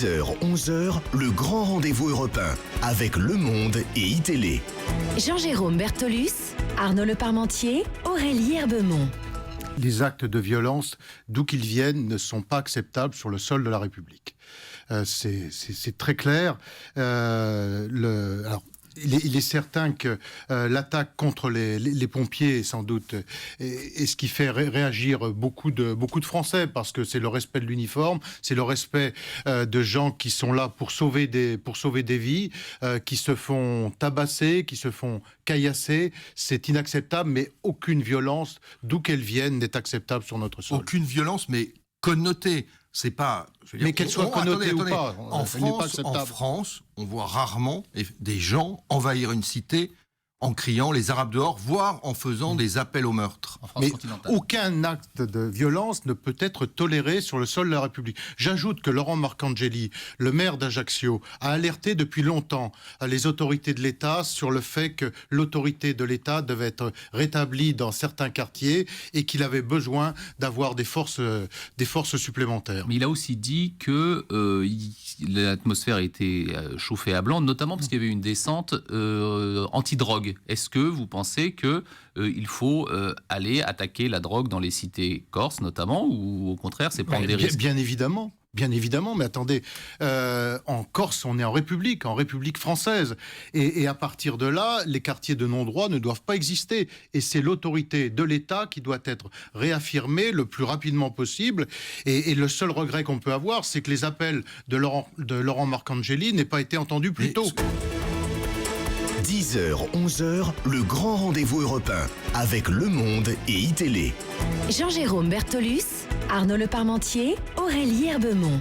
10h, 11h, le grand rendez-vous européen avec Le Monde et iTélé. Jean-Jérôme Bertolus, Arnaud Leparmentier, Aurélie Herbemont. Les actes de violence, d'où qu'ils viennent, ne sont pas acceptables sur le sol de la République. C'est très clair. Il est certain que l'attaque contre les pompiers, sans doute, est ce qui fait réagir beaucoup de Français, parce que c'est le respect de l'uniforme, c'est le respect de gens qui sont là pour sauver des vies, qui se font tabasser, qui se font caillasser. C'est inacceptable, mais aucune violence, d'où qu'elle vienne, n'est acceptable sur notre sol. Aucune violence, mais connotée. C'est pas. Mais qu'elle soit connotée ou pas. En France, on voit rarement des gens envahir une cité en criant les Arabes dehors, voire en faisant des appels au meurtre. Mais aucun acte de violence ne peut être toléré sur le sol de la République. J'ajoute que Laurent Marcangeli, le maire d'Ajaccio, a alerté depuis longtemps les autorités de l'État sur le fait que l'autorité de l'État devait être rétablie dans certains quartiers et qu'il avait besoin d'avoir des forces supplémentaires. Mais il a aussi dit que l'atmosphère était chauffée à blanc, notamment parce qu'il y avait une descente anti-drogue. Est-ce que vous pensez qu'il faut aller attaquer la drogue dans les cités corses notamment, ou au contraire c'est prendre des risques? Bien évidemment, mais attendez, en Corse, on est en République française. Et à partir de là, les quartiers de non-droit ne doivent pas exister. Et c'est l'autorité de l'État qui doit être réaffirmée le plus rapidement possible. Et le seul regret qu'on peut avoir, c'est que les appels de Laurent Marcangeli n'aient pas été entendus plus tôt. 10h, 11h, le grand rendez-vous européen avec Le Monde et iTélé. Jean-Jérôme Bertolus, Arnaud Leparmentier, Aurélie Herbemont.